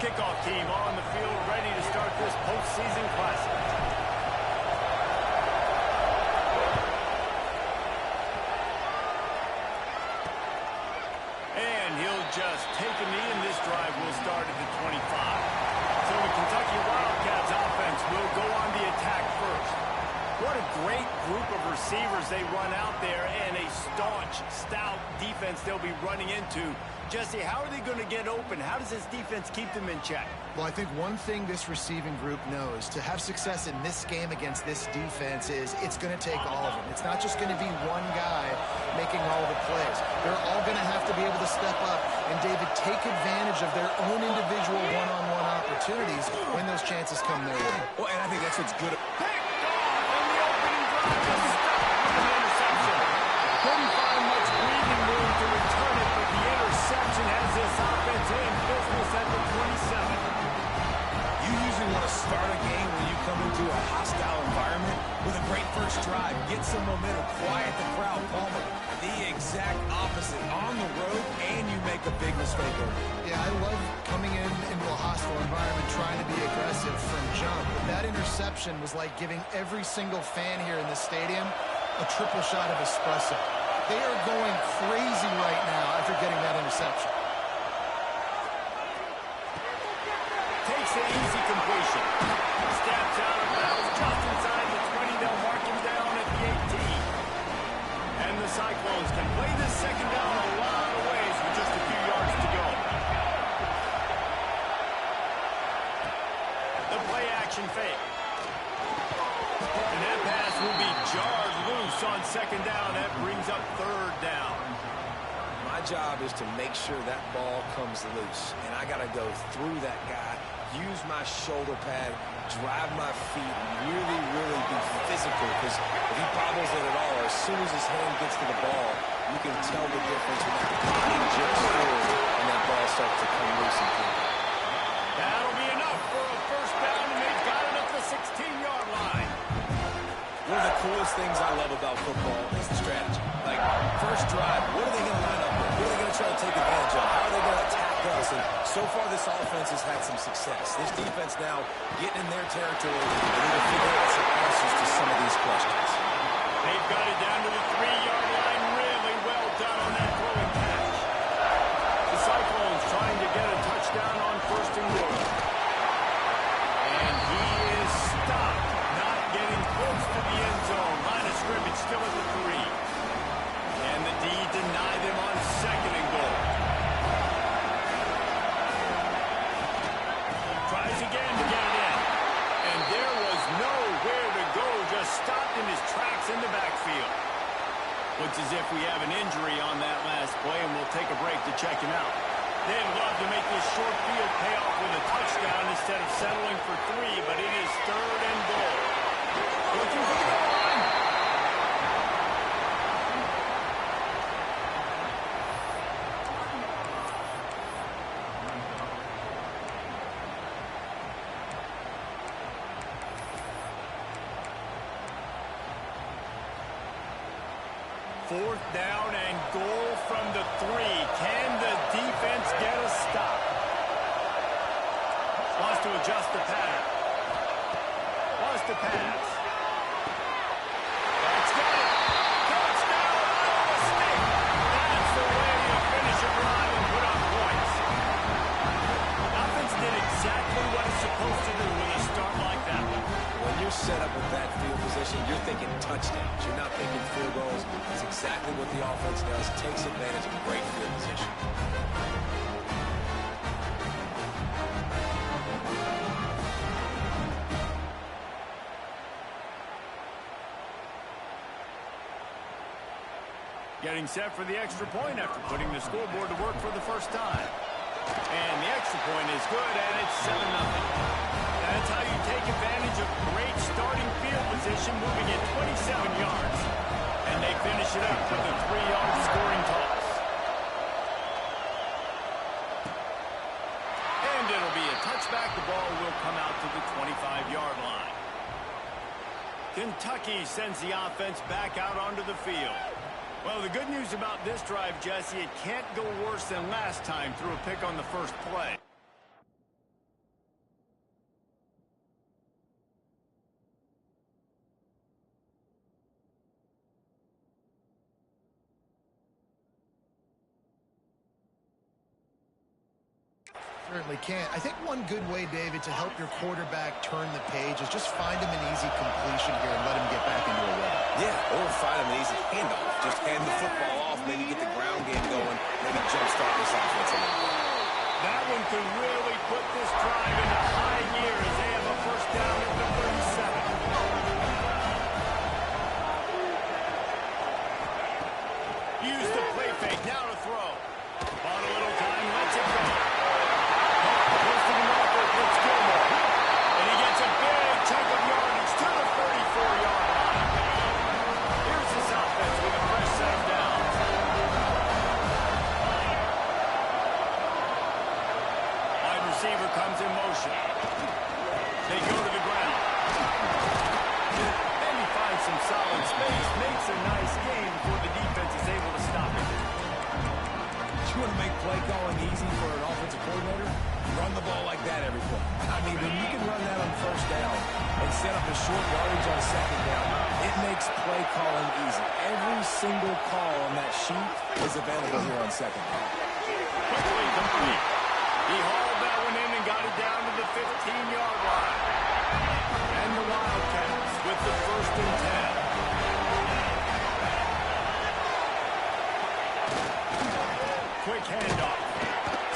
kickoff team on the field ready to start this postseason classic. And he'll just take a knee, and this drive will start at the 25. So the Kentucky Wildcats offense will go on the attack first. What a great group of receivers they run out there, and a staunch, stout defense they'll be running into. Jesse, how are they going to get open? How does this defense keep them in check? Well, I think one thing this receiving group knows to have success in this game against this defense is it's going to take all of them. It's not just going to be one guy making all of the plays. They're all going to have to be able to step up and, David, take advantage of their own individual one-on-one opportunities when those chances come their way. Well, and I think that's what's good. Couldn't find much breathing room to return it, but the interception has this offense in business at the 27. You usually want to start a game when you come into a hostile environment with a great first drive, get some momentum, quiet the crowd. Palmer, the exact opposite. On the road, and you make a big mistake over it. Yeah, I love coming into a hostile environment, trying to be aggressive from jump. But that interception was like giving every single fan here in the stadium a triple shot of espresso. They are going crazy right now after getting that interception. Takes the easy completion. Steps out of bounds just inside the 20. They'll mark him down at the 18. And the Cyclones can play this second down a lot of ways with just a few yards to go. The play action fake. And that pass will be jarred loose on second down. That brings up third down. My job is to make sure that ball comes loose, and I got to go through that guy, use my shoulder pad, drive my feet, really, really be physical, because if he bobbles it at all, as soon as his hand gets to the ball, you can tell the difference when that body jerks forward and that ball starts to come loose and through. That'll be enough for a first down, and they've got it at the 16-yard line. One of the coolest things I love about football is the strategy. Like, first drive, what are they going to line up with? What are they going to try to take advantage of? How are they going to attack us? And so far, this offense has had some success. This defense now getting in their territory and need to figure out some answers to some of these questions. They've got it down to the 3-yard line. Really well done on that throwing catch. The Cyclones trying to get a touchdown on first and goal. And he is stopped. Getting close to the end zone. Line of scrimmage still at the 3. And the D deny them on second and goal. Tries again to get it in. And there was nowhere to go. Just stopped in his tracks in the backfield. Looks as if we have an injury on that last play, and we'll take a break to check him out. They'd love to make this short field pay off with a touchdown instead of settling for 3, but it is third and goal. Looking for the goal line. Fourth down and goal from the 3. Can the defense get a stop? Wants to adjust the pattern. Wants to pass. That's got it. Touchdown, Iowa State. That's the way you finish a drive and put up points. The offense did exactly what it's supposed to do with a start like that one. When you're set up with that field position, you're thinking touchdowns. You're not thinking field goals. It's exactly what the offense does. Takes advantage of great field position. Getting set for the extra point after putting the scoreboard to work for the first time. And the extra point is good, and it's 7-0. That's how you take advantage of great starting field position, moving at 27 yards. And they finish it up with a 3-yard scoring toss. And it'll be a touchback. The ball will come out to the 25-yard line. Kentucky sends the offense back out onto the field. Well, the good news about this drive, Jesse, it can't go worse than last time through a pick on the first play. Certainly can't. I think one good way, David, to help your quarterback turn the page is just find him an easy completion here and let him get back into a rhythm. Yeah, or find him an easy handoff. Just hand the football off, maybe get the ground game going, maybe jumpstart this offense a little bit. That one could really put this drive into high gear as they have a first down at the 37. Use the play fake, now to throw. On a little time, lets it go. Posting him off with Blitz Gilmore. And he gets a big chunk of yardage to the 34-yard line. Here's his offense with a fresh set of downs. Wide receiver comes in motion. They go to the ground. And he finds some solid space, makes a nice game before the defense is able to stop it. You want to make play calling easy for an offensive coordinator? Run the ball like that every play. I mean, when you can run that on first down and set up a short yardage on second down, it makes play calling easy. Every single call on that sheet is available here on second down. Quickly complete. He hauled that one in and got it down to the 15-yard line. And the Wildcats with the 1st and 10. Quick handoff.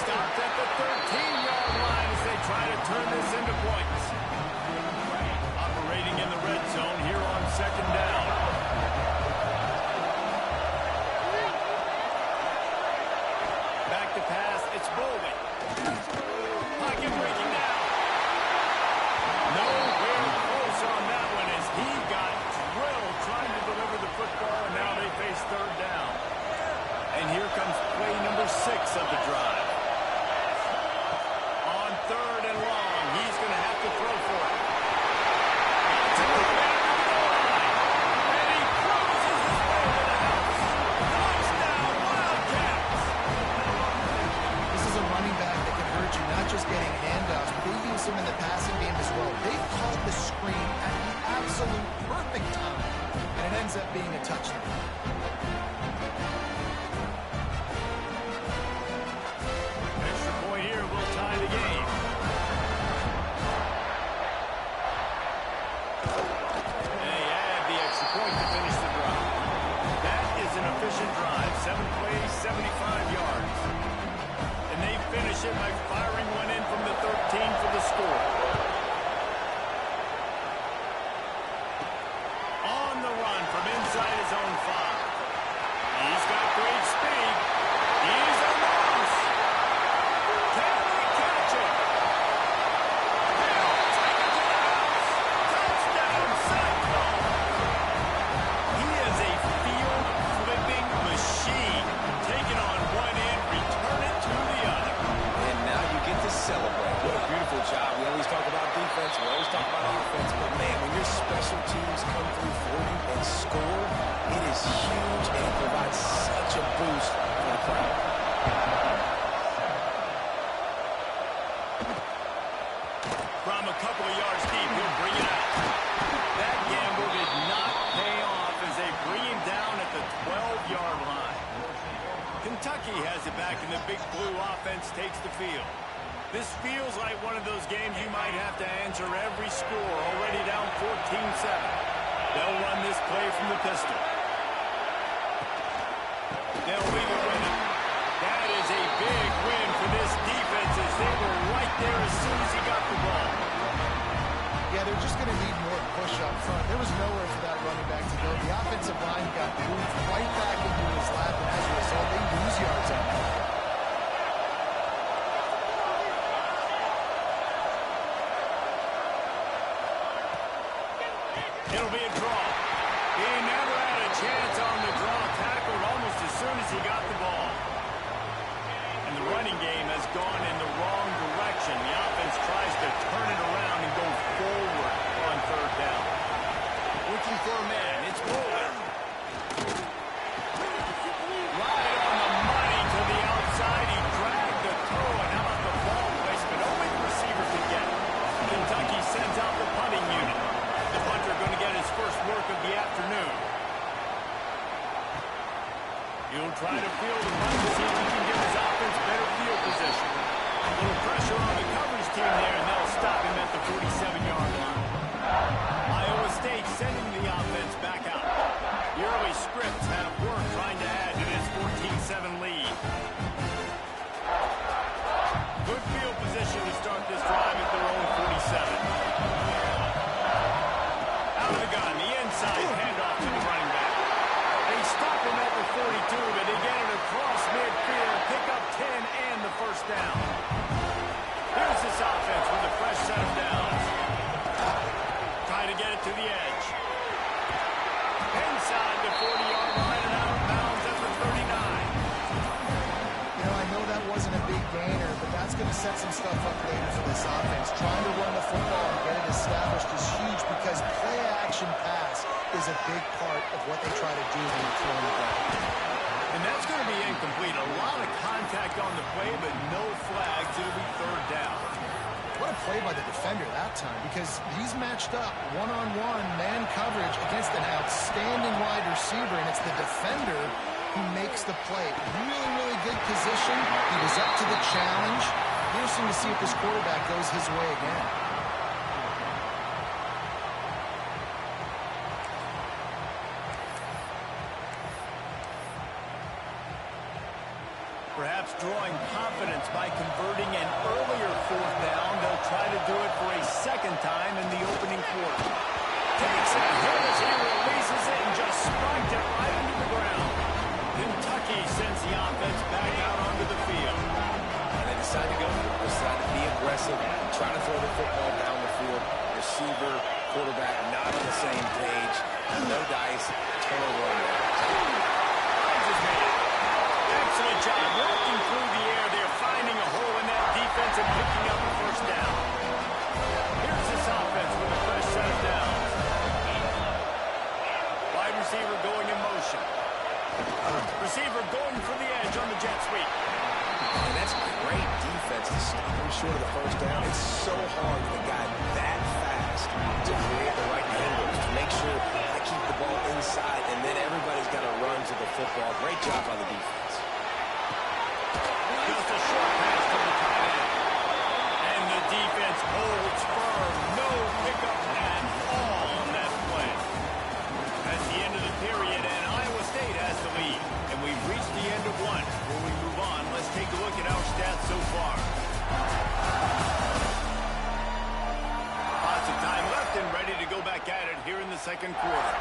Stopped at the 13-yard line as they try to turn this into points. Operating in the red zone here on second down. Back to pass. It's Bowman. Pocket breaking down. Nowhere close on that one as he got drilled trying to deliver the football, and now they face third down. And here comes play number 6 of the drive. On 3rd and long, he's going to have to throw for it. And he cruises his way to the house. Touchdown, Wildcats! This is a running back that can hurt you, not just getting handoffs, but they use him in the passing game as well. They've caught the screen at the absolute perfect time, and it ends up being a touchdown. Drive, 7 plays, 75 yards. And they finish it by firing one in from the 13 for the score. On the run from inside his own 5. He's got great speed. He's on the loose. Can they catch him? They'll take it to the house. Touchdown, Cyclone. He is a field flipping machine. Taking on one end, return it to the other. And now you get to celebrate. What a beautiful job. We always talk about defense, we always talk about offense, but man, when your special teams come through for you and score, it is huge and it provides such a boost for the crowd. From a couple of yards deep, he'll bring it out. That gamble did not pay off as they bring him down at the 12-yard line. Kentucky has it back, and the Big Blue offense takes the field. This feels like one of those games you might have to answer every score, already down 14-7. They'll run this play from the pistol. They'll leave it with him. That is a big win for this defense as they were right there as soon as he got the ball. Yeah, they're just going to need more push up front. There was nowhere for that running back to go. The offensive line got moved right back into his lap, and as a result, they lose yards on that. It'll be a draw. He never had a chance on the draw, tackled almost as soon as he got the ball. And the running game has gone in the wrong direction. The offense tries to turn it around and go forward on 3rd down. Looking for a man. It's Bowman. Right on the money to the outside. He dragged the throw, and how about the ball placement? Only the receiver could get it. Kentucky sends out the punting unit. The punter going to get his first work of the afternoon. He'll try to field the punt to see if he can give his offense better field position. A little pressure on the coverage team there, and they'll stop him at the 47-yard line. Iowa State sending the offense back out. The early scripts have worked trying to add to this 14-7 lead. Good field position to start this drive at their own 47. Out of the gun, the inside handoff to the running back. They stop him at the 42, but they get it across midfield, pick up 10 and the first down. Here's this offense with a fresh set of downs. Trying to get it to the edge. Inside the 40-yard line and out of bounds at the 39. You know, I know that wasn't a big gainer, but that's going to set some stuff up later for this offense. Trying to run the football and get it established is huge because play-action pass is a big part of what they try to do when they're throwing the ball. And that's going to be incomplete. A lot of contact on the play, but no flags. It'll be third down. What a play by the defender that time, because he's matched up one-on-one man coverage against an outstanding wide receiver, and it's the defender who makes the play. Really, really good position. He was up to the challenge. Interesting to see if this quarterback goes his way again. Perhaps drawing confidence by converting an earlier fourth down. They'll try to do it for a second time in the opening quarter. Takes a hit as he releases it and just spiked it right into the ground. Kentucky sends the offense back out onto the field. And they decide to go for it. Decide to be aggressive, try to throw the football down the field. Receiver, quarterback not on the same page. No dice, turnover on that. Excellent job working through the air. They're finding a hole in that defense and picking up the first down. Here's this offense with a fresh set of downs. Wide receiver going in motion. Receiver going for the edge on the jet sweep. And that's great defense to stop him short of the first down. It's so hard with a guy that fast to create the right angles, to make sure I keep the ball inside, and then everybody's got to run to the football. Great job by the defense. Just a short pass to the tight end. And the defense holds firm. No pickup at all on that play. That's the end of the period, and Iowa State has the lead. And we've reached the end of one. Before we move on, let's take a look at our stats so far. Lots of time left and ready to go back at it here in the second quarter.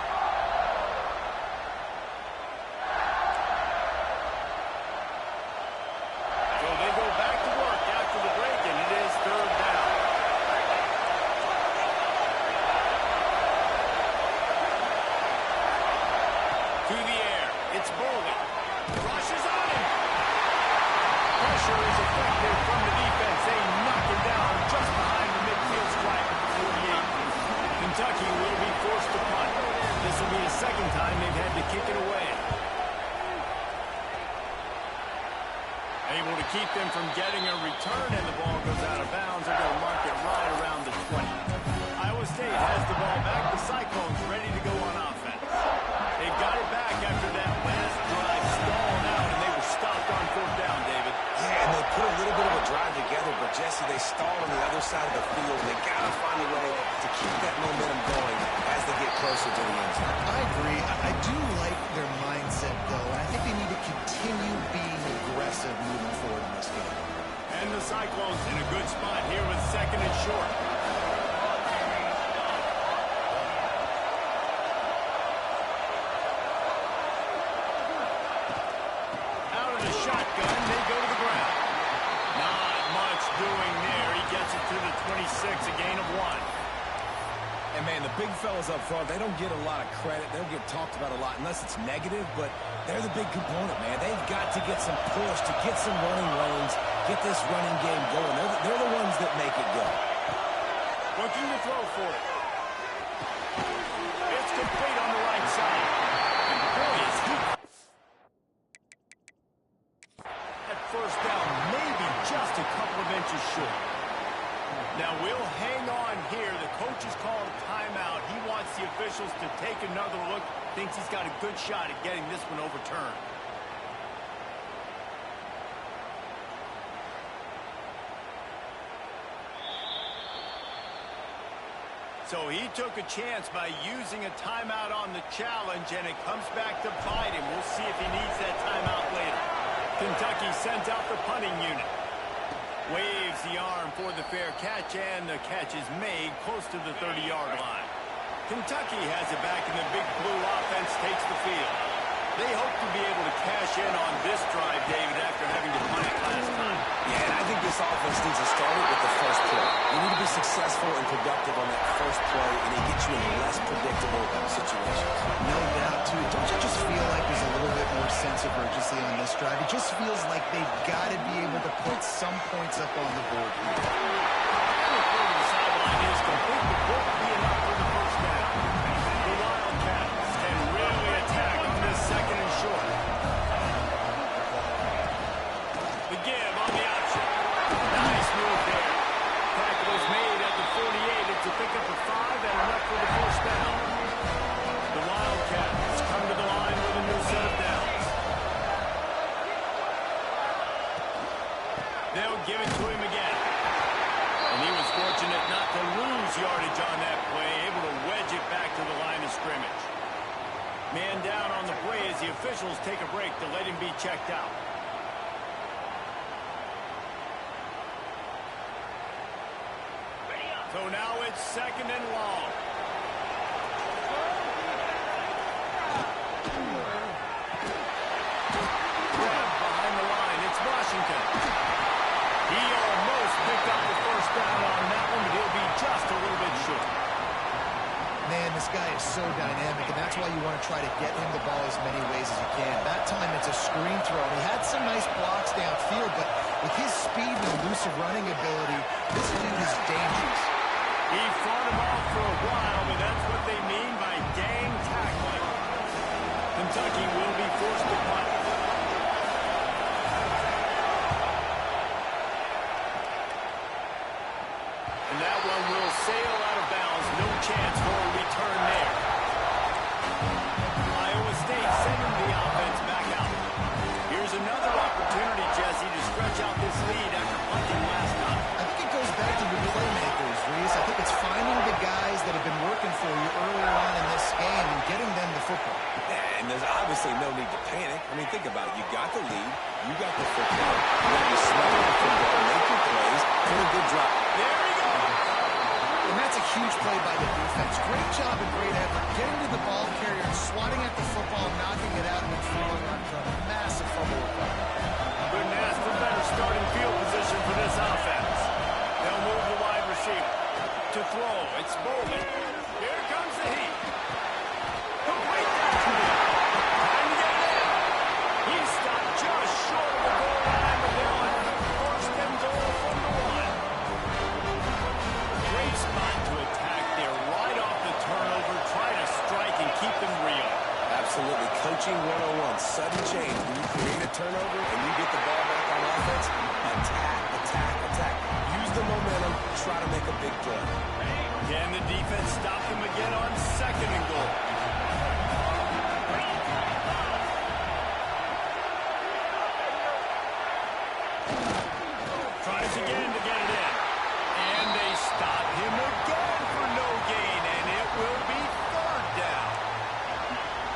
So they go back to work after the break, and it is third down. To the air. It's Boley. Rushes on him. Pressure is effective from the defense. They knock him down just behind the midfield stripe at the 48. Kentucky will be forced to punt. This will be the second time they've had to kick it away. Able to keep them from getting a return, and the ball goes out of bounds. They're going to mark it right around the 20. Iowa State has the ball back. The Cyclones ready to go on offense. They've got it back after that last drive stalled out, and they were stopped on fourth down, David. Yeah, and they put a little bit of a drive together, but Jesse, they stalled on the other side of the field. They got to find a way to keep that momentum going as they get closer to the end zone. I agree. I do like their mindset, though, and I think they need to continue being aggressive moving forward in this game. And the Cyclones in a good spot here with second and short. Out of the shotgun, they go to the ground. Not much doing there. He gets it to the 26, a gain of 1. And, man, the big fellas up front, they don't get a lot of credit. They don't get talked about a lot unless it's negative, but they're the big component, man. They've got to get some push, to get some running lanes, get this running game going. They're the ones that make it go. Looking to throw for it. It's complete on the right side. And boy, is he... That first down maybe just a couple of inches short. Now we'll hang on here. The coach has called a timeout. He wants the officials to take another look. Thinks he's got a good shot at getting this one overturned. So he took a chance by using a timeout on the challenge, and it comes back to bite him. We'll see if he needs that timeout later. Kentucky sends out the punting unit. Waves the arm for the fair catch, and the catch is made close to the 30-yard line. Kentucky has it back, and the Big Blue offense takes the field. They hope to be able to cash in on this drive, David, after having to punt it last time. Yeah, and I think this offense needs to start it with the first play. You need to be successful and productive on that first play, and it gets you in less predictable situations. No doubt, too. Don't you just feel like there's a little bit more sense of urgency on this drive? It just feels like they've got to be able to put some points up on the board here. The sideline is complete, but won't be enough for the first down. The Wildcats can really attack on this second and short. The give on the option. Nice move there. Tackle is made at the 48. It's a pickup of 5 and enough for the first down. The Wildcats come to the line with a new set of downs. They'll give it to him again. And he was fortunate not to lose yardage on that play, able to wedge it back to the line of scrimmage. Man down on the play as the officials take a break to let him be checked out. So now it's second and long. Grab behind the line. It's Washington. He almost picked up the first down on that one, but he'll be just a little bit short. Man, this guy is so dynamic, and that's why you want to try to get him the ball as many ways as you can. That time it's a screen throw. He had some nice blocks downfield, but with his speed and elusive running ability, this dude is dangerous. He fought him off for a while, but that's what they mean by dang tackling. Kentucky will be forced to punt. And that one will sail out of bounds. No chance for a return there. Iowa State sending the offense back out. Here's another opportunity, Jesse, to stretch out this lead after punting last time. I think it goes back to your playmakers, Reese. I think it's finding the guys that have been working for you earlier on in this game and getting them the football. Yeah, and there's obviously no need to panic. I mean, think about it. You got the lead. You got the football. You got to smell the football, make your plays, put a good drop. There we go. And that's a huge play by the defense. Great job and great effort getting to the ball carrier and swatting at the football, knocking it out, and then following on for a massive fumble recovery. Couldn't ask for better starting field position for this offense. They'll move the wide receiver. To throw, it's Bowman. Here comes the heat. Complete downfield. Time to get it in. He stopped just short of the goal line, but they'll have first and goal from the 1. Great spot to attack there. Right off the turnover, try to strike and keep them real. Absolutely. Coaching 101. Sudden change. When you create a turnover and you get the ball back on offense, attack, attack, attack. Use the momentum. Try to make a big play. Can the defense stop them again on second and goal? Tries again to get it in. And they stop him again for no gain, and it will be third down.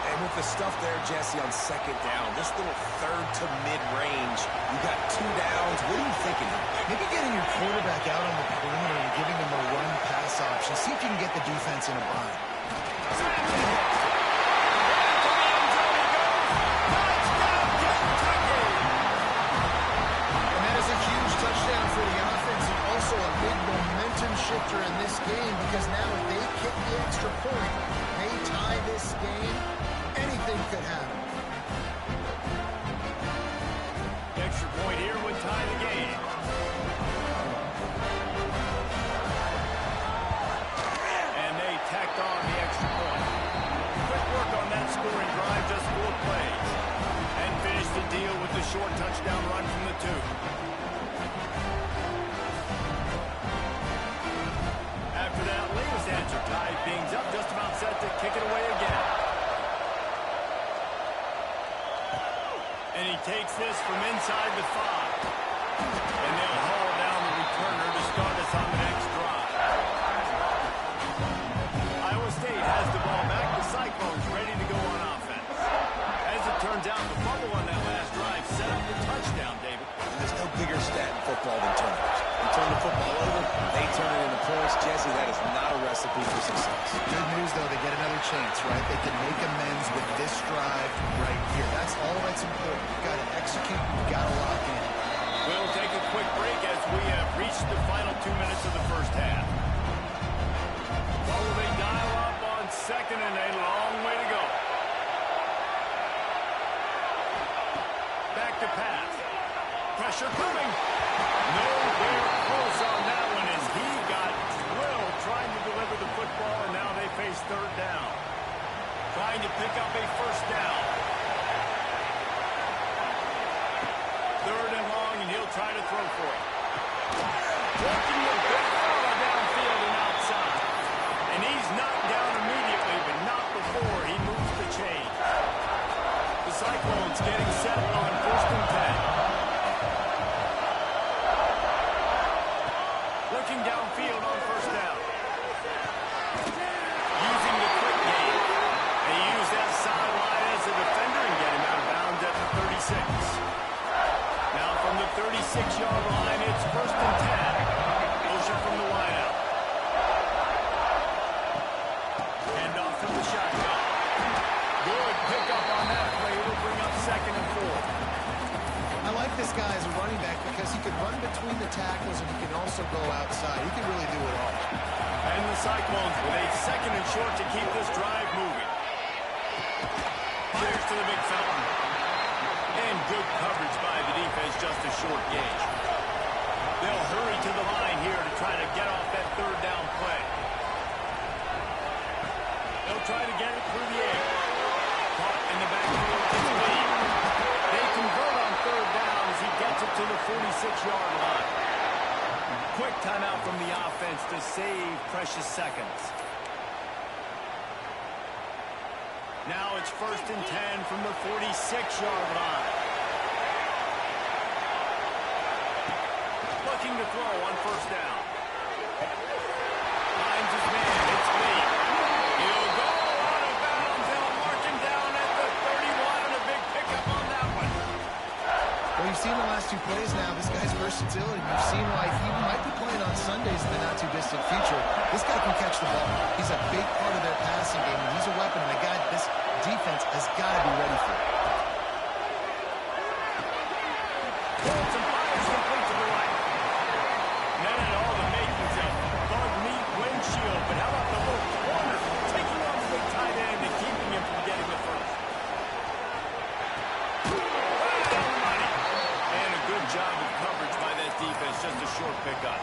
And with the stuff there, Jesse, on second down, this little third to mid-range, you got 2 downs. What are you thinking here? Maybe getting your quarterback out on the perimeter and giving him a run-pass option. See if you can get the defense in a bind. And that is a huge touchdown for the offense and also a big momentum shifter in this game because now if they kick the extra point, they tie this game, anything could happen. Extra point here would tie the game. And they tacked on the extra point. Quick work on that scoring drive, just 4 plays. And finish the deal with the short touchdown run from the 2. After that latest answer, tied things up, just about set to kick it away again. And he takes this from inside the 5. And they'll haul down the returner to start us on the next drive. chance, right? They can make amends with this drive right here. That's all that's important. You've got to execute. You've got to lock in. We'll take a quick break as we have reached the final 2 minutes of the first half. What will they dial up on second and a long way to go? Back to pass. Pressure coming. Nowhere close on that one as he got drilled trying to deliver the football, and now they face third down. Trying to pick up a first down. Third and long, and he'll try to throw for it. Working the big fella downfield and outside. And he's knocked down immediately, but not before he moves the chain. The Cyclones getting set on first and 10. Looking downfield on first down. Using the quick game. They use that sideline as a defender and get him out of bounds at the 36. Now from the 36-yard line, it's first and 10. Motion from the wideout. Hand off from the shotgun. Good pickup on that play. It'll bring up second and 4. I like this guy as a running back because he can run between the tackles and he can also go outside. He can really do it all. And the Cyclones with a second and short to keep this drive moving. Fires to the big fountain. And good coverage by the defense, just a short gauge. They'll hurry to the line here to try to get off that third down play. They'll try to get it through the air. Caught in the backfield, it's Lee. They convert on third down as he gets it to the 46-yard line. Quick timeout from the offense to save precious seconds. Now it's first and 10 from the 46-yard line. Looking to throw on first down. Finds his man. It's Lee. He'll go out of bounds. They'll mark him down at the 31. A big pickup on that one. Well, you've seen the last two plays now. This guy's versatility. You've seen why he might be playing on Sundays in the not-too-distant future. This guy can catch the ball. He's a big part of their passing game, and he's a weapon, and a guy this defense has got to be ready for. Throws and fires complete to the right. None at all the makings of bug meat windshield, but how about the little corner taking on the big tight end and keeping him from getting the first? Right on the money. And a good job of coverage by that defense, just a short pickup.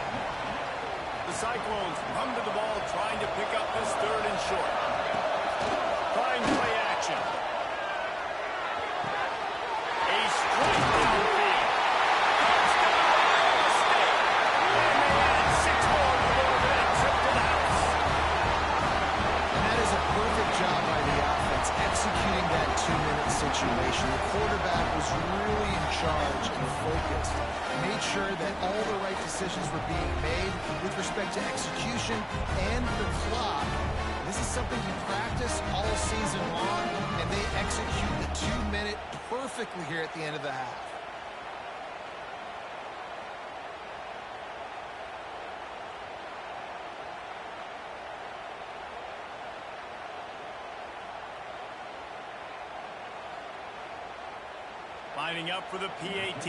The Cyclones run to the ball, trying to pick up this third and short. Trying play action. A straight downfield. Touchdown, Ohio State. And they add 6 more before that trip to the house. And that is a perfect job by the offense, executing that 2-minute situation. The quarterback was really in charge and focused. Made sure that all the right decisions were being made with respect to execution and the clock. This is something you practice all season long, and they execute the 2-minute perfectly here at the end of the half. Lining up for the PAT.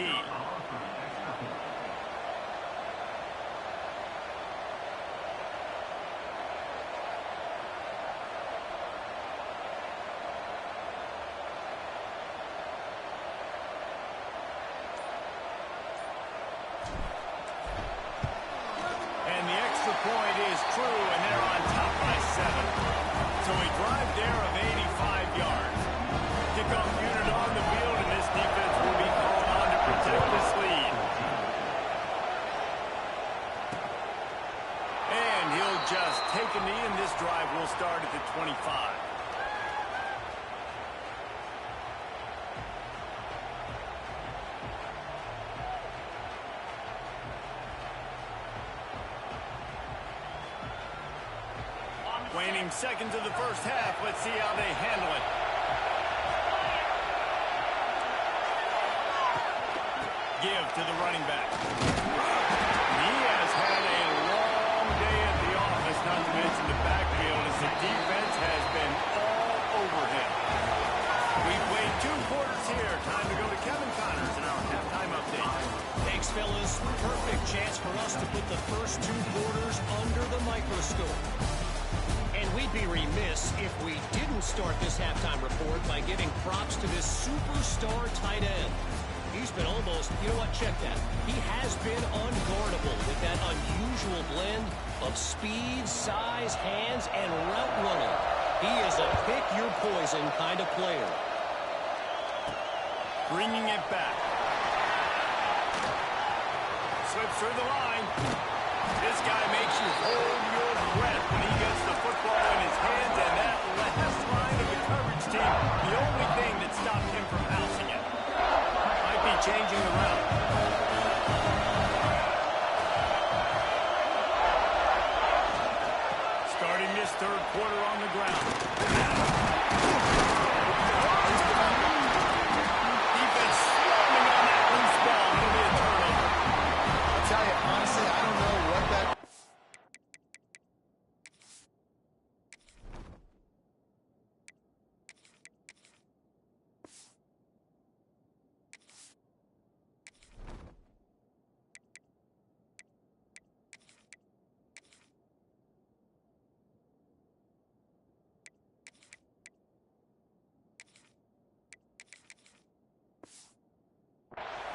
And the extra point is true, and they're on top by 7. So a drive there of 85 yards. Kickoff unit on the field, and this defense will be called on to protect this lead. And he'll just take a knee, and this drive will start at the 25. Waning seconds of the first half. Let's see how they handle it. Give to the running back. He has had a long day at the office, not to mention the backfield, as the defense has been fellas. Perfect chance for us to put the first two quarters under the microscope. And we'd be remiss if we didn't start this halftime report by giving props to this superstar tight end. He's been almost, you know what, check that. He has been unguardable with that unusual blend of speed, size, hands, and route running. He is a pick-your-poison kind of player. Bringing it back. Slips through the line. This guy makes you hold your breath when he gets the football in his hands, and that last line of the coverage team, the only thing that stopped him from housing it. Might be changing the route. Starting this third quarter on the ground. Defense swarming on that loose ball. It'll be a turnover. I'll tell you, honestly, I don't know what that...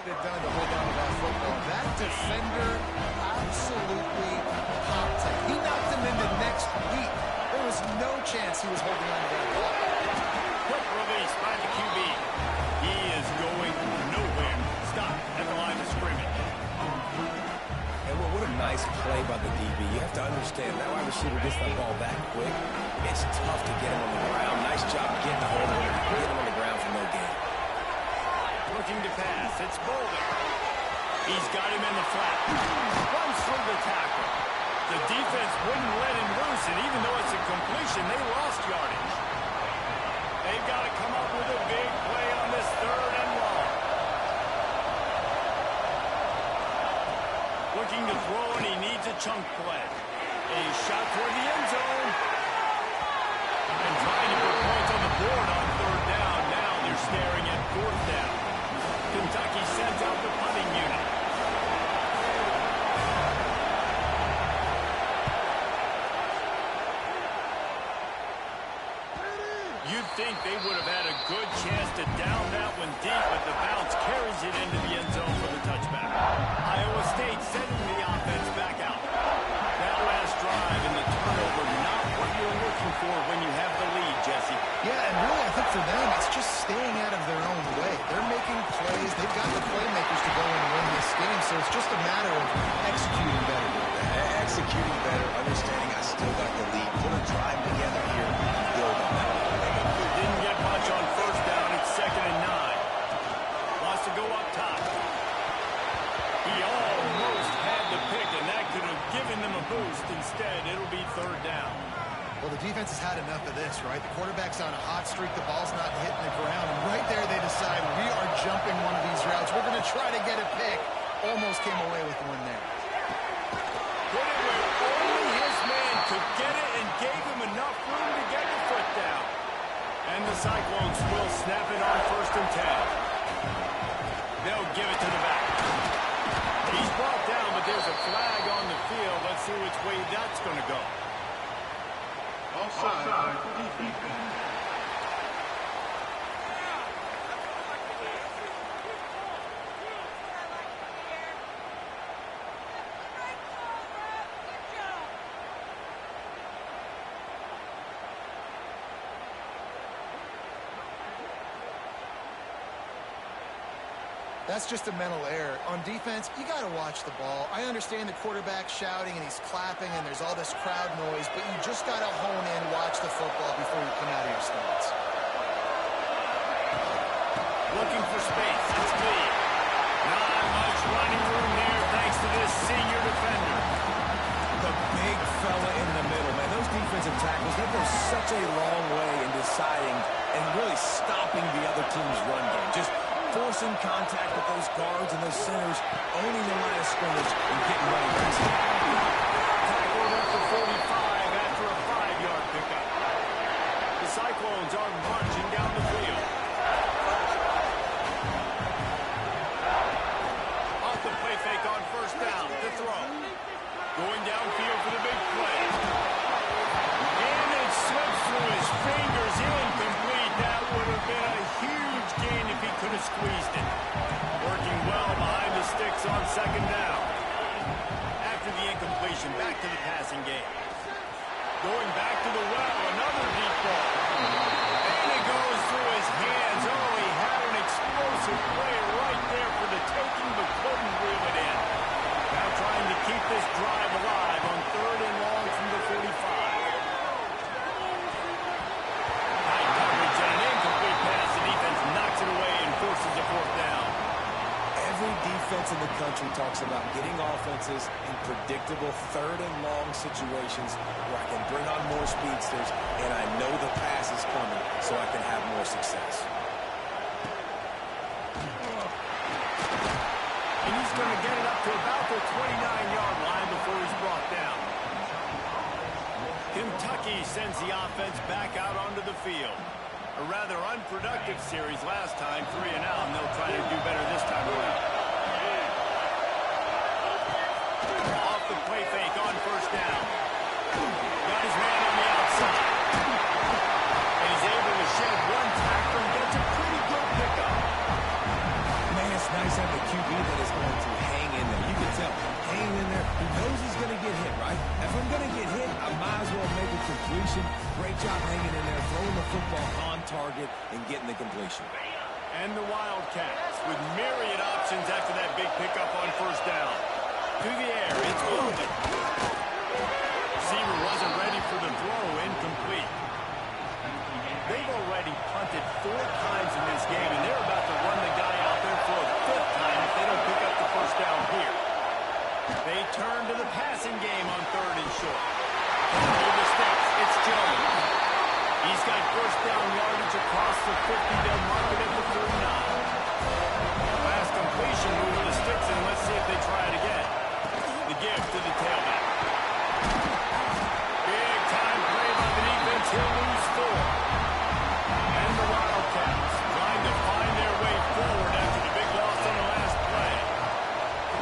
They've done to hold on to that football. That defender absolutely popped him. He knocked him into next week. There was no chance he was holding on to that ball. Quick release by the QB. He is going nowhere. Stop at the line of scrimmage. And what a nice play by the DB. You have to understand, that wide receiver gets that ball back quick. It's tough to get him on the ground. Nice job getting a hold of him. Get him on the ground for no gain. Looking to pass. It's Bolden. He's got him in the flat. Runs through the tackle. The defense wouldn't let him loose, and even though it's a completion, they lost yardage. They've got to come up with a big play on this third and long. Looking to throw, and he needs a chunk play. A shot toward the end zone. And trying to put points on the board on third down. Now they're staring at fourth down. Kentucky sends out the punting unit. You'd think they would have had a good chance to down that one deep, but the bounce carries it into the end zone for the touchback. Iowa State sending the offense back out. That last drive and the turnover, not what you're looking for when you have the lead, Jesse. Yeah, and really, I think for them, it's just staying out of their own way. They're making plays. They've got the playmakers to go and win this game, so it's just a matter of executing better. Executing better, understanding I still got the lead. Put a drive together here and build on that. Didn't get much on first down. It's 2nd and 9. Wants to go up top. He almost had the pick, and that could have given them a boost. Instead, it'll be third down. Well, the defense has had enough of this, right? The quarterback's on a hot streak. The ball's not hitting the ground. And right there, they decide, we are jumping one of these routes. We're going to try to get a pick. Almost came away with one there. Put it where only his man could get it and gave him enough room to get the foot down. And the Cyclones will snap it on 1st and 10. They'll give it to the back. He's brought down, but there's a flag on the field. Let's see which way that's going to go. Offside for the defense. That's just a mental error. On defense, you got to watch the ball. I understand the quarterback shouting and he's clapping and there's all this crowd noise, but you just got to hone in, watch the football before you come out of your stance. Looking for space. It's Lee. Not much running room there thanks to this senior defender. The big fella in the middle, man. Those defensive tackles, they go such a long way in deciding and really stopping the other team's run game. Just forcing contact with those guards and those centers, owning the line of scrimmage and getting money back. Tackled up to 45 after a 5-yard pickup. The Cyclones are marching down the field. the play fake on first down to throw. Going downfield for the big play. And it slips through his fingers, incomplete. That would have been a huge gain if he could have squeezed it. Working well behind the sticks on second down. After the incompletion, back to the passing game. Going back to the well, another deep ball. And it goes through his hands. Oh, he had an explosive play right there for the taking, but couldn't reel it in. Now trying to keep this drive alive on third and long from the 45. High coverage and an incomplete pass. The defense knocks it away and forces a fourth down. Every defense in the country talks about getting offenses in predictable third and long situations where I can bring on more speedsters and I know the pass is coming so I can have more success. And he's going to get it up to about the 29-yard line before he's brought down. Kentucky sends the offense back out onto the field. A rather unproductive series last time, 3 and out, and they'll try to do better this time around. Off the play fake on first down. Got his man on the outside. And he's able to shed one tackle and gets a pretty good pickup. Man, it's nice having a QB that is going to hang in there. You can tell, hanging in there, he knows he's going to get hit, right? If I'm going to get hit, I might as well make a completion. Great job hanging in there, throwing the football on target and getting the completion. And the Wildcats with myriad options after that big pickup on first down. To the air, it's moving. Receiver wasn't ready for the throw, incomplete. They've already punted 4 times in this game, and they're about to run the guy out there for a 5th time if they don't pick up the first down here. They turn to the passing game on third and short. Over the sticks, it's Jones. He's got first down yardage across the 50. They'll mark it at the 39. Last completion, move to the sticks, and let's see if they try it again. The give to the tailback. Big time play by the defense. He'll lose 4. And the Wildcats trying to find their way forward after the big loss on the last play.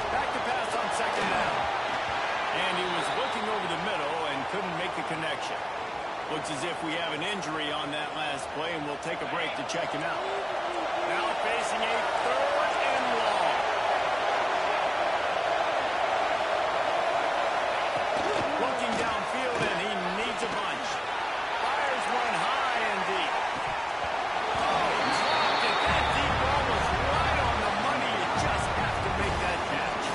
Back to pass on second down. And he was looking over the middle and couldn't make the connection. Looks as if we have an injury on that last play, and we'll take a break to check him out. Now facing a third and long. Looking downfield, and he needs a bunch. Fires one high and deep. Oh, he dropped it. That deep ball was right on the money. You just have to make that catch.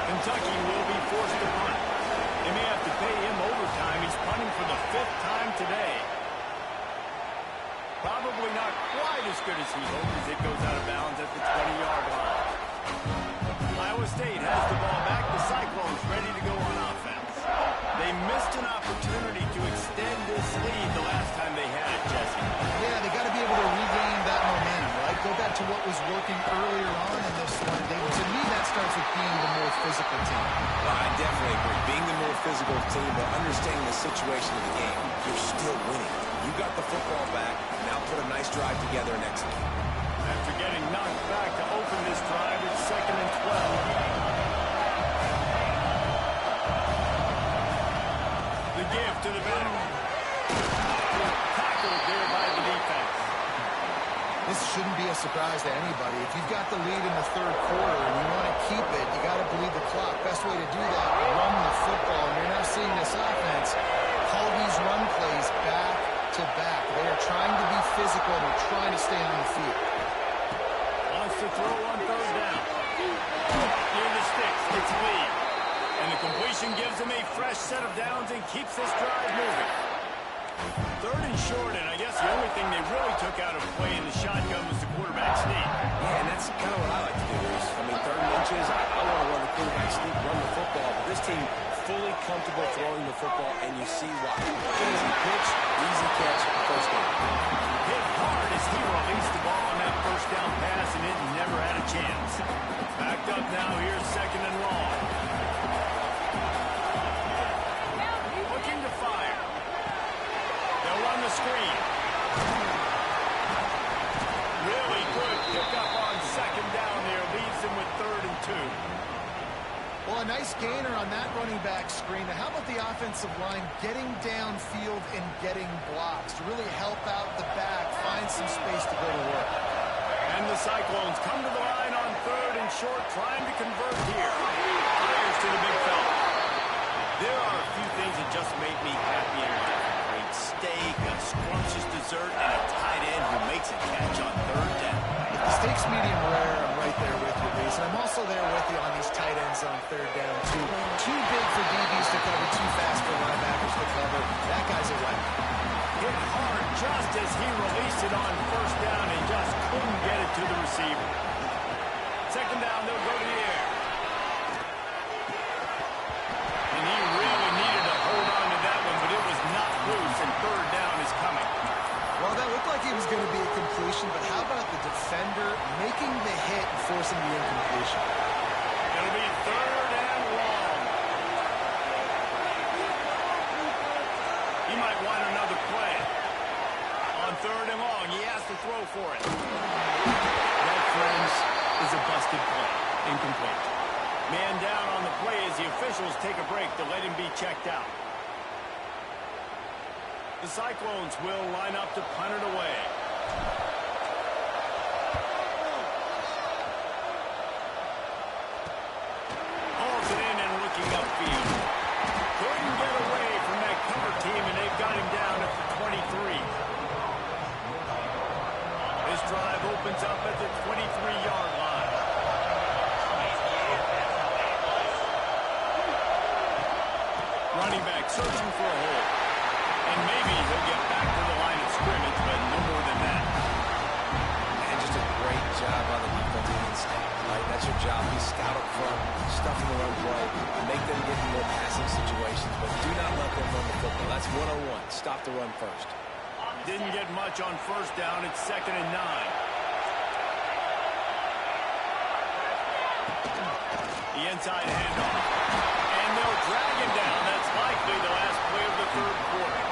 Kentucky will be forced to punt. They may have to pay him overtime. He's punting for the 5th time today. Probably not quite as good as he hoped as it goes out of bounds at the 20-yard line. Iowa State has the ball back. The Cyclones ready to go on offense. They missed an opportunity to extend this lead the last time they had it, Jesse. Yeah, they got to be able to regain that momentum, right? Go back to what was working earlier on in this one. To me, that starts with being the more physical team. I definitely agree. Being the more physical team, but understanding the situation of the game, you're still winning. You got the football back. Now put a nice drive together and execute. After getting knocked back to open this drive, it's 2nd and 12. The give to the back. Tackled there by the defense. This shouldn't be a surprise to anybody. If you've got the lead in the 3rd quarter and you want to keep it, you got to bleed the clock. Best way to do that, run the football. And you're now seeing this offense call these run plays back to back. They are trying to be physical. They're trying to stay on the field. Wants to throw on third down. Near the sticks, gets lead. And the completion gives him a fresh set of downs and keeps this drive moving. 3rd and short, and I guess the only thing they really took out of play in the shotgun was the quarterback sneak. Yeah, and that's kind of what I like to do. I mean, 3rd and inches, I want to run the quarterback sneak, run the football, but this team fully comfortable throwing the football, and you see why. Easy pitch, easy catch, first down. Hit hard as he released the ball on that first down pass, and it never had a chance. Backed up now, here's 2nd and long. Looking to fire. They'll run the screen. Really good pickup on 2nd down there. Leaves them with 3rd and 2. nice gainer on that running back screen. Now, how about the offensive line getting downfield and getting blocks to really help out the back, find some space to go to work. And the Cyclones come to the line on 3rd and short, trying to convert here. Fires to the big fella. There are a few things that just make me happy in life. A great steak, a scrumptious dessert, and a tight end who makes a catch on 3rd down. If the steak's medium rare, I'm right there with you, Reese. And I'm also there with you on these tight ends on 3rd down, too. Too big for DBs to cover, too fast for linebackers to cover. That guy's a weapon. Hit hard just as he released it on 1st down and just couldn't get it to the receiver. 2nd down, they'll go to the air. And he really needed to hold on to that one, but it was not loose, and 3rd down is coming. Well, that looked like it was going to be a completion, but how about the defender making the hit and forcing the incompletion? It'll be 3rd and long. He might want another play. On 3rd and long, he has to throw for it. That, friends, is a busted play. Incomplete. Man down on the play as the officials take a break to let him be checked out. The Cyclones will line up to punt it away. Hauls it in and looking upfield. Couldn't get away from that cover team, and they've got him down at the 23. This drive opens up at the 23-yard line. Running back searching for a hole. And maybe he'll get back to the line of scrimmage, but no more than that. And just a great job by the defensive instinct. Right? That's your job. You scout up front, stuff in the run play, make them get in more passing situations, but do not let them run the football. That's 101. Stop the run first. Didn't get much on 1st down. It's 2nd and 9. The inside handoff. And they'll drag him down. That's likely the last play of the 3rd quarter.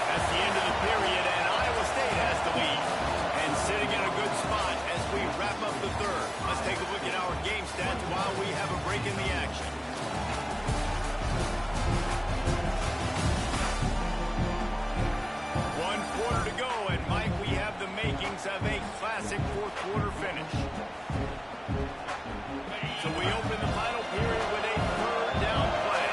That's the end of the period, and Iowa State has the lead. And sitting in a good spot as we wrap up the 3rd. Let's take a look at our game stats while we have a break in the action. One quarter to go, and Mike, we have the makings of a classic 4th quarter finish. So we open the final period with a 3rd down play.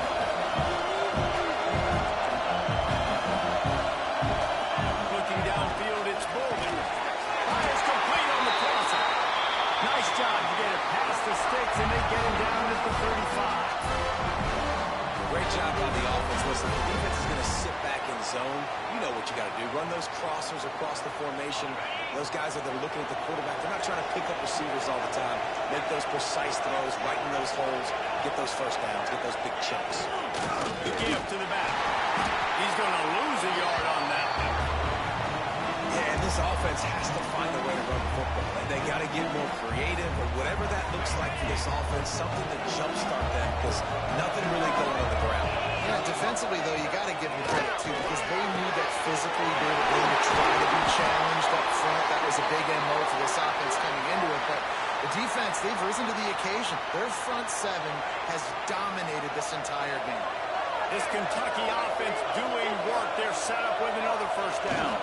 Looking downfield, it's Bolden. Fires complete on the crosser. Nice job to get it past the sticks, and they get him down at the 35. Great job by the offense. Listen, the defense is going to sit back in zone. You know what you got to do. Run those crossers across the formation. Those guys that are looking at the quarterback, they're not trying to pick up receivers all the time. Make those precise throws, right in those holes, get those 1st downs, get those big chunks. The give to the back. He's going to lose a yard on that one. Yeah, and this offense has to find a way to run the football. They got to get more creative, or whatever that looks like for this offense, something to jumpstart them, because nothing really going on the ground. Yeah, defensively, though, you got to give them credit, too, because they knew that physically they were going to try to be challenged up front. That was a big MO for this offense coming into it, but the defense, they've risen to the occasion. Their front 7 has dominated this entire game. This Kentucky offense doing work. They're set up with another 1st down.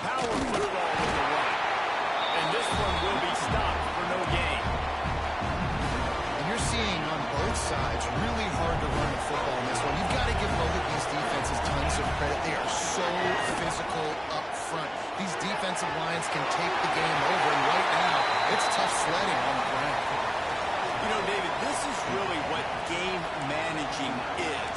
Power football with the run. And this one will be stopped for no gain. And you're seeing on both sides really hard to run the football in this one. You've got to give both of these defenses tons of credit. They are so physical up front. These defensive lines can take the game over, and right now, it's tough sledding on the ground. You know, David, this is really what game managing is.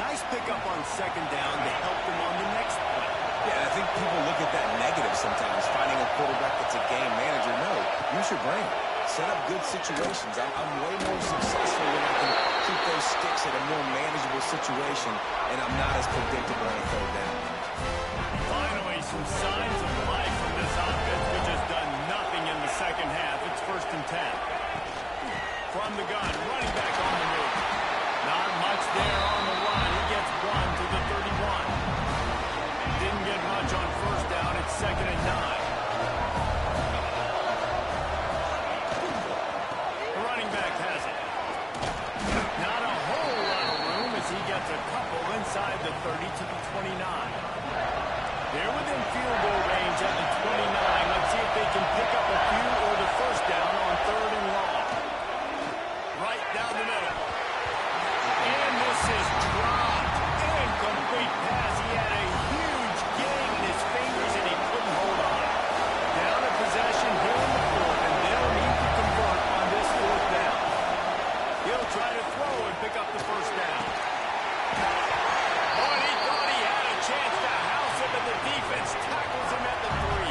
Nice pickup on 2nd down to help them on the next play. Yeah, I think people look at that negative sometimes, finding a quarterback that's a game manager. No, use your brain. Set up good situations. I'm way more successful when I can keep those sticks at a more manageable situation, and I'm not as predictable on 3rd down. Finally, some signs of life from this offense, which has done nothing in the 2nd half. It's 1st and 10. From the gun, running back on the move. Not much there on the run. He gets 1 to the 31. Didn't get much on 1st down. It's 2nd and 9. 30 to the 29. They're within field goal range at the 29. Let's see if they can pick up a few or the first down on 3rd and long. Right down the middle. And this is dropped. Incomplete pass. He had a huge gain in his fingers and he couldn't hold on. Down a possession here in the 4th, and they'll need to convert on this 4th down. He'll try to throw and pick up the first down. Oh, and he thought he had a chance to house him, and the defense tackles him at the 3.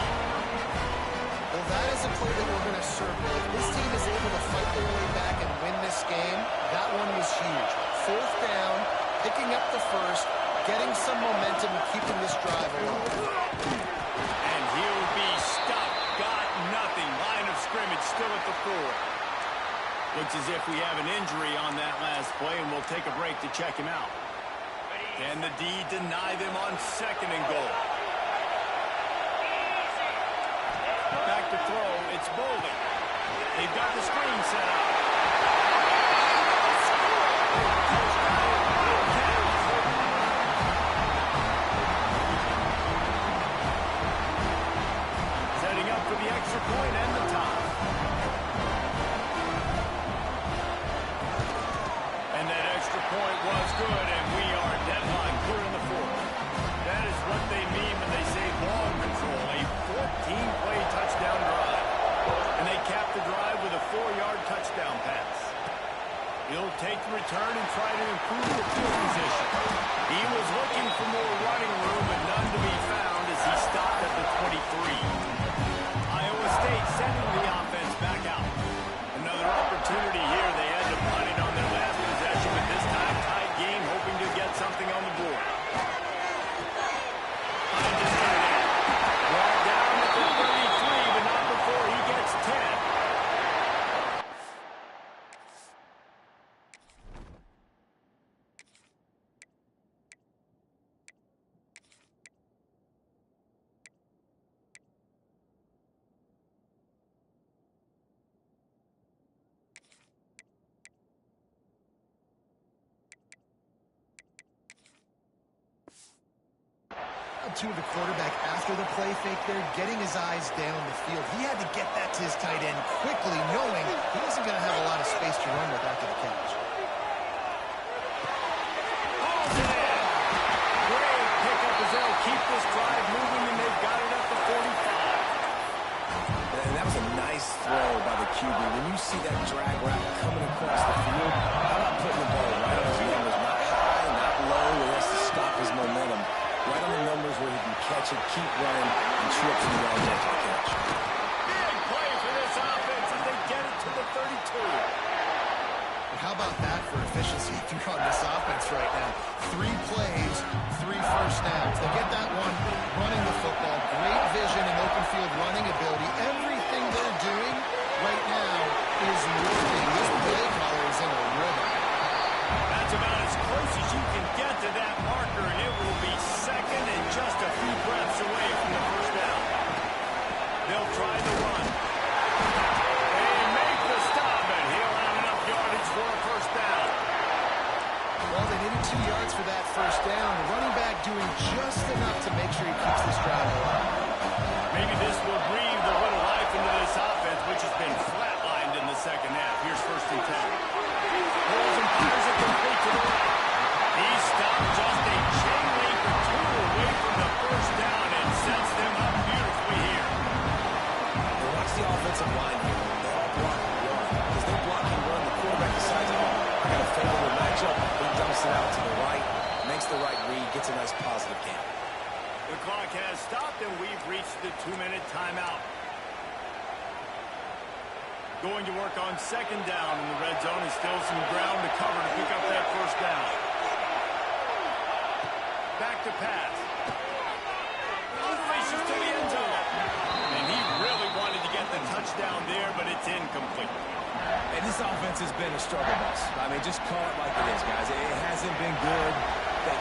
Well, that is a play that we're going to circle. If this team is able to fight their way back and win this game, that one was huge. 4th down, picking up the first, getting some momentum and keeping this drive alive. And he'll be stopped. Got nothing. Line of scrimmage still at the 4. Looks as if we have an injury on that last play, and we'll take a break to check him out. Can the D deny them on 2nd and goal? Back to throw. It's Bolden. They've got the screen set up. Setting up for the extra point and the tie. And that extra point was good, and we are deadline here in the 4th. That is what they mean when they say ball control, a 14-play touchdown drive. And they cap the drive with a 4-yard touchdown pass. He'll take the return and try to improve the field position. He was looking for more running room, but none to be found as he stopped at the 23. Iowa State sending the offense back out. Another opportunity here. They had to punt it on their last possession, but this time tight game, hoping to get something on the board. Brought down at the 33, but not before he gets 10. To the quarterback after the play fake there, getting his eyes down the field. He had to get that to his tight end quickly, knowing he wasn't going to have a lot of space to run with after the catch. Great pickup as they'll keep this drive moving, and they've got it up to 45. And that was a nice throw by the QB. When you see that drag route coming across the field, how about putting the ball right on his numbers? Not high, not low, where he has to stop his momentum. Right on the numbers where he can catch it, keep running, and trip some yards after the catch. Big play for this offense as they get it to the 32. How about that for efficiency on this offense right now? 3 plays, 3 first downs. They get that one running the football. Great vision and open field running ability. Everything they're doing right now is working. This play caller is in a rhythm. That's about as close as you can get to that marker, and it will be 2nd and just a few breaths away from the first down. They'll try the run. They make the stop, and he'll have enough yardage for a first down. Well, they needed 2 yards for that first down. The running back doing just enough to make sure he keeps this drive alive. Maybe this will breathe a little life into this offense, which has been flatlined in the second half. Here's 1st and 10. Pulls and fires it complete to the right. He stopped just a chain link or 2 away from the first down and sets them up beautifully here. Well, watch the offensive line here. They all block run. Because they block and run, the quarterback decides, I got a favorable matchup. He dumps it out to the right, makes the right read, gets a nice positive gain. The clock has stopped, and we've reached the 2-minute timeout. Going to work on 2nd down in the red zone, and still some ground to cover to pick up that first down. Back to pass. Races to the end zone. And he really wanted to get the touchdown there, but it's incomplete. And this offense has been a struggle bus. I mean, just call it like it is, guys. It hasn't been good,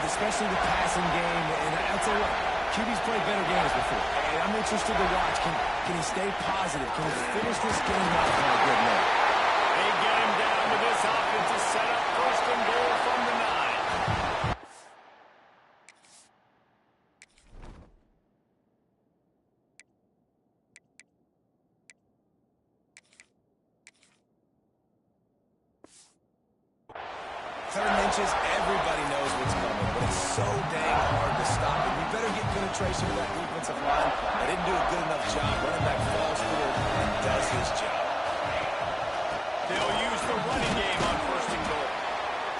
especially the passing game. And I'll tell you what, QB's played better games before. And I'm interested to watch. Can he stay positive? Can he finish this game off on a good note? They get him down with this offense to set up 1st and goal from the 9. Third and inches, everybody knows what's coming, but it's so dang hard to stop it. You better get penetration to that defensive line. They didn't do a good enough job. Running back falls through and does his job. They'll use the running game on first and goal.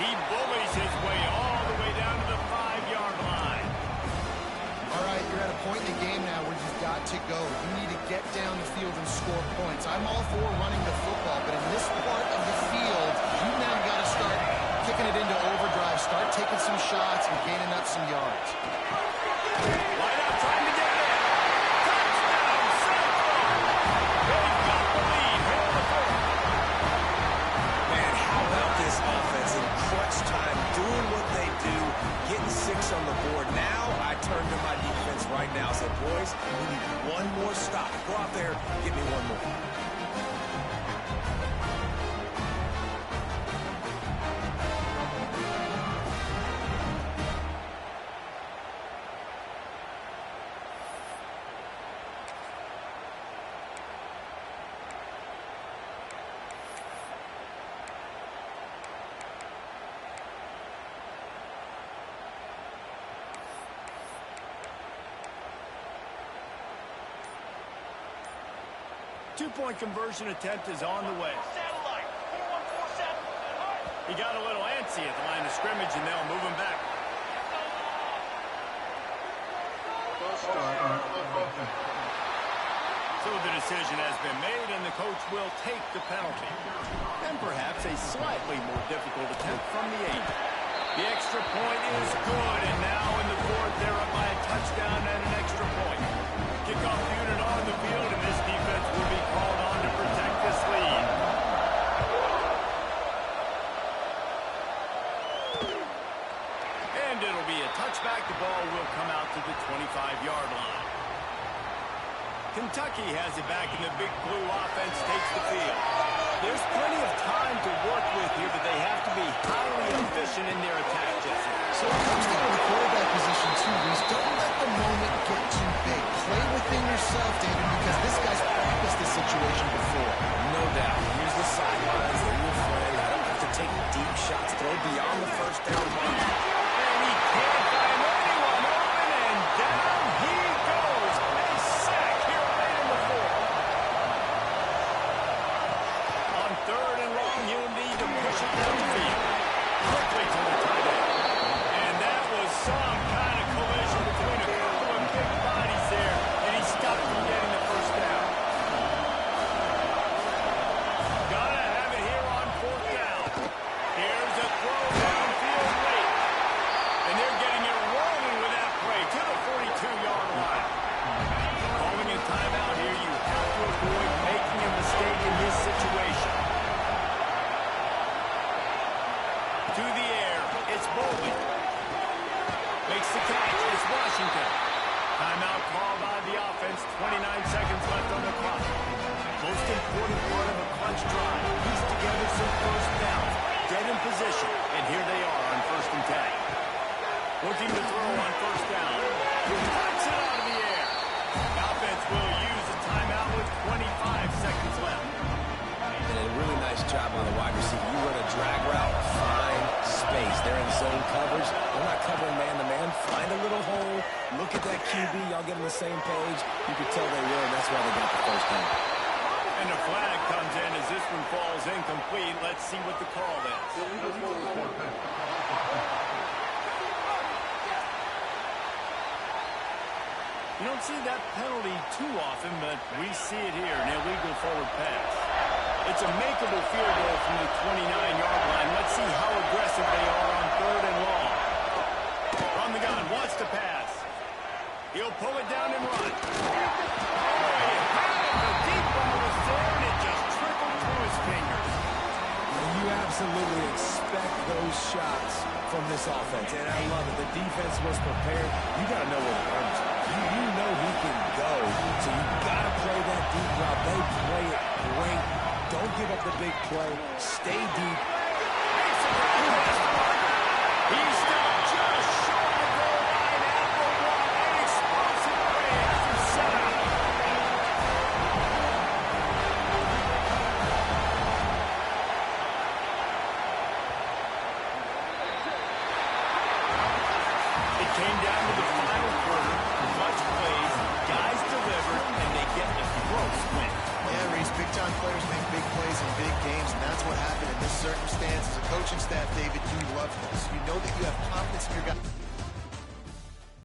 He bullies his way all the way down to the 5-yard line. All right, you're at a point in the game now where you've got to go. You need to get down the field and score points. I'm all for running the football, but in this part of the field, you've now got to start kicking it into overdrive, start taking some shots and gaining up some yards. Line up, trying to get it in. Touchdown, Central! They've got the lead here in the fourth. Man, how about this offense in clutch time, doing what they do, getting 6 on the board. Now I turn to my defense right now and say, boys, we need one more stop. Go out there, get me one more. Two-point conversion attempt is on the way. He got a little antsy at the line of scrimmage, and they'll move him back. So the decision has been made, and the coach will take the penalty. And perhaps a slightly more difficult attempt from the 8. The extra point is good, and now in the fourth, they're up by a touchdown and an extra point. Kickoff unit on the field, and this defense will be called on to protect this lead. And it'll be a touchback. The ball will come out to the 25-yard line. Kentucky has it back, and the big blue offense takes the field. There's plenty of time to work with here, but they have to be highly efficient in their attack, Jesse. So it comes down to the quarterback position, too, Reese. Don't let the moment get too big. Play within yourself, David, because this guy's practiced this situation before. No doubt. Use the sidelines. They're your friend. I don't have to take deep shots. Throw beyond the first down mark. And he can't find anyone open, and down he goes. A sack here late in the fourth. On third and long, he'll need to push it down the field. Quickly to the tight end. And that was some kind of collision between a couple of big bodies there, and he stopped from getting the first down. Gotta have it here on fourth down. Here's a throw downfield late. And they're getting it rolling with that play to the 42-yard line. Calling a timeout here, you have to avoid making a mistake in this situation. To the air, it's Bolden. Makes the catch, it's Washington. Timeout called by the offense, 29 seconds left on the clock. Most important part of a clutch drive. Piece together some first downs. Dead in position, and here they are on 1st and 10. Looking to throw on first down. Puts it out of the air. The offense will use a timeout with 25 seconds left. And a really nice job by the wide receiver. You run a drag route, find space. They're in zone coverage. They're not covering man-to-man. Find a little hole. Look at that QB. Y'all get on the same page. You can tell they will, and that's why they got the first down. And a flag comes in as this one falls incomplete. Let's see what the call is. You don't see that penalty too often, but we see it here, an illegal forward pass. It's a makeable field goal from the 29-yard line. Let's see how aggressive they are on third and long. From the gun, wants to pass. He'll pull it down and run. Oh, he had it. The deep ball was there, and it just trickled through his fingers. You absolutely expect those shots from this offense, and I love it. The defense was prepared. You got to know where the runners are. You know he can go, so you got to play that deep route. They play it great. Don't give up the big play. Stay deep. He's still just short of the goal line at the one. An explosive play after setup. big-time players make big plays in big games, and that's what happened in this circumstance. As a coaching staff, David, you love this. You know that you have confidence in your guy.